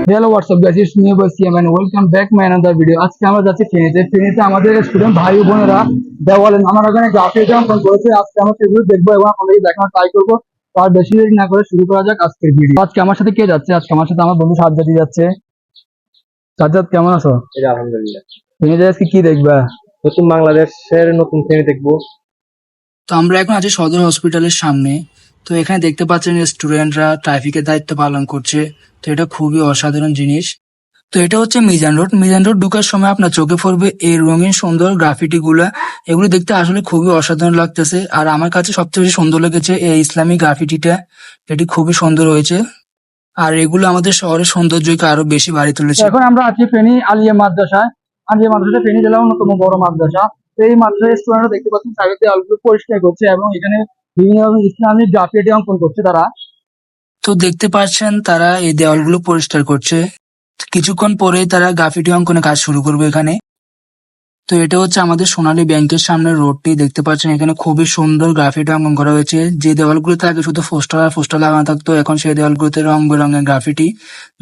Hello WhatsApp guys, it's me boy CM and welcome back my another video. আজকে আমরা যাচ্ছি ফেনীতে। ফেনীতে আমাদের স্টুডেন্ট ভাই ও বোনেরা দেওয়ালে নানা রকমের গ্রাফিক অঙ্কন করেছে। আজকে আমরা সেগুলো দেখবো এবং আপনাদেরকে দেখানোর ট্রাই করবো। তো আর বেশি দেরি না করে শুরু করা যাক আজকের ভিডিও। আজকে আমার সাথে কে যাচ্ছে? আজকে আমার সাথে আমার বন্ধু সাজ্জাদই যাচ্ছে। সাজ্জাদ, কেমন আছো? এই যে আলহামদুলিল্লাহ। ফেনীতে আজকে কি দেখবা? নতুন বাংলাদেশের নতুন ফেনী দেখবো। তো আমরা এখন আছি সদর হসপিটালের সামনে। তো এখানে দেখতে পাচ্ছেন স্টুডেন্টরা ট্রাফিকের দায়িত্ব পালন করছে। তো এটা খুবই অসাধারণ জিনিস। তো এটা হচ্ছে মিজান রোড। মিজান রোড ঢোকার সময় আপনার চোখে পড়বে এই রঙিন সুন্দর গ্রাফিটি গুলা। এগুলো দেখতে আসলে খুবই অসাধারণ লাগতেছে। আর আমার কাছে সবচেয়ে বেশি সুন্দর লেগেছে এই ইসলামিক গ্রাফিটিটা। এটি খুবই সুন্দর হয়েছে। আর এগুলো আমাদের শহরের সৌন্দর্যকে আরো বেশি বাড়িয়ে তুলেছে। এখন আমরা আছি ফেনী আলিয়া মাদ্রাসায়। আলিয়া মাদ্রাসা ফেনী জেলার অন্যতম বড় মাদ্রাসা। তো এই মাদ্রাসার স্টুডেন্টরা দেখতে পাচ্ছেন সাইডে দেওয়ালগুলো পরিষ্কার করছে এবং এখানে বিভিন্ন রকম ইসলামিক গ্রাফিটি অঙ্কন করছে তারা। তো দেখতে পাচ্ছেন তারা এই দেওয়ালগুলো পরিষ্কার করছে। কিছুক্ষণ পরেই তারা গ্রাফিটি অঙ্কনে কাজ শুরু করবে এখানে। তো এটা হচ্ছে আমাদের সোনালী ব্যাংকের সামনের রোডটি। দেখতে পাচ্ছেন এখানে খুবই সুন্দর গ্রাফিটি অঙ্কন করা হয়েছে। যে দেওয়ালগুলোতে আগে শুধু পোস্টার লাগানো থাকতো, এখন সেই দেওয়ালগুলোতে রং বেরঙের গ্রাফিটি,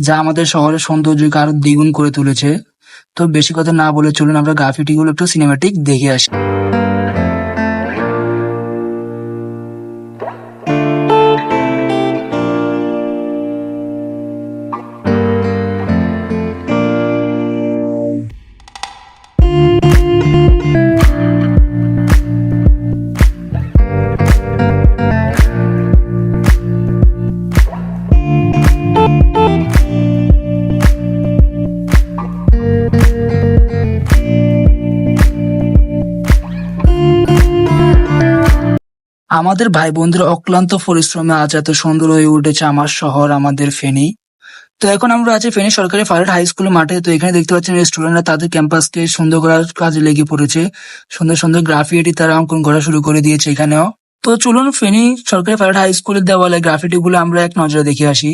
যা আমাদের শহরের সৌন্দর্যকে আরো দ্বিগুণ করে তুলেছে। তো বেশি কথা না বলে চলুন আমরা গ্রাফিটি গুলো একটু সিনেমাটিক দেখে আসি। আমাদের ভাই বোনদের অক্লান্ত পরিশ্রমে আজ এত সুন্দর হয়ে উঠেছে আমার শহর, আমাদের ফেনী। তো এখন আমরা আছি ফেনী সরকারি ফার্স্ট হাই স্কুলের মাঠে। তো এখানে দেখতে পাচ্ছেন স্টুডেন্টরা তাদের ক্যাম্পাসকে সুন্দর করার কাজে লেগে পড়েছে। সুন্দর সুন্দর গ্রাফিটি তারা অঙ্কন করা শুরু করে দিয়েছে এখানেও। তো চলুন ফেনী সরকারি ফার্স্ট হাই স্কুলের দেওয়ালে গ্রাফিটি গুলো আমরা এক নজরে দেখে আসি।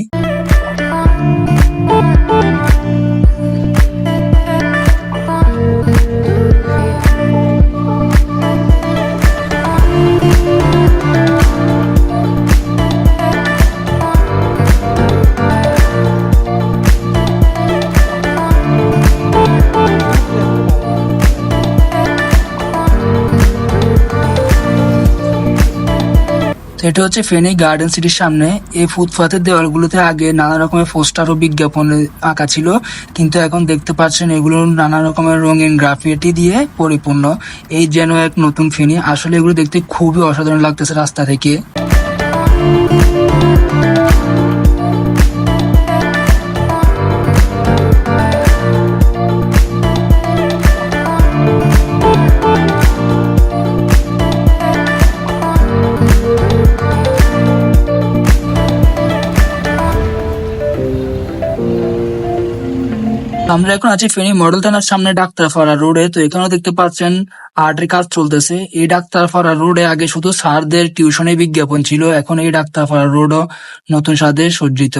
তো এটা হচ্ছে ফেনী গার্ডেন সিটির সামনে। এই ফুটপাতের দেওয়ালগুলোতে আগে নানা রকমের পোস্টার ও বিজ্ঞাপন আঁকা ছিল, কিন্তু এখন দেখতে পাচ্ছেন এগুলো নানা রকমের রঙিন গ্রাফিটি দিয়ে পরিপূর্ণ। এই যেন এক নতুন ফেনী। আসলে এগুলো দেখতে খুবই অসাধারণ লাগতেছে রাস্তা থেকে। আমরা এখন আছি ফেনী মডেল থানার সামনে ডাক্তারপাড়া রোডে। তো এখানেও দেখতে পাচ্ছেন আর্টের কাজ চলতেছে। এই ডাক্তারপাড়া রোডে আগে শুধু স্যারদের টিউশনের বিজ্ঞাপন ছিল, এখন এই ডাক্তারপাড়া রোডও নতুন স্বাদে সজ্জিত।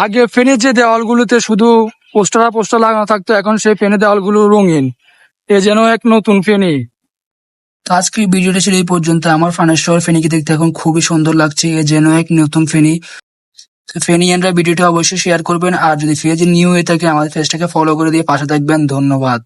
আগে ফেনীর যে দেওয়ালগুলোতে শুধু পোস্টার লাগানো থাকতো, এখন সেই ফেনী দেওয়ালগুলো রঙিন। এ যেন এক নতুন ফেনী। তো আজকের ভিডিওটা ছিল এই পর্যন্ত। আমার ফানের শহর ফেনীকে দেখতে এখন খুবই সুন্দর লাগছে। এ যেন এক নতুন ফেনী। ফেনীয়ানরা ভিডিওটা অবশ্যই শেয়ার করবেন, আর যদি পেজে নিউ হয়ে থাকে আমাদের পেজটাকে ফলো করে দিয়ে পাশে থাকবেন। ধন্যবাদ।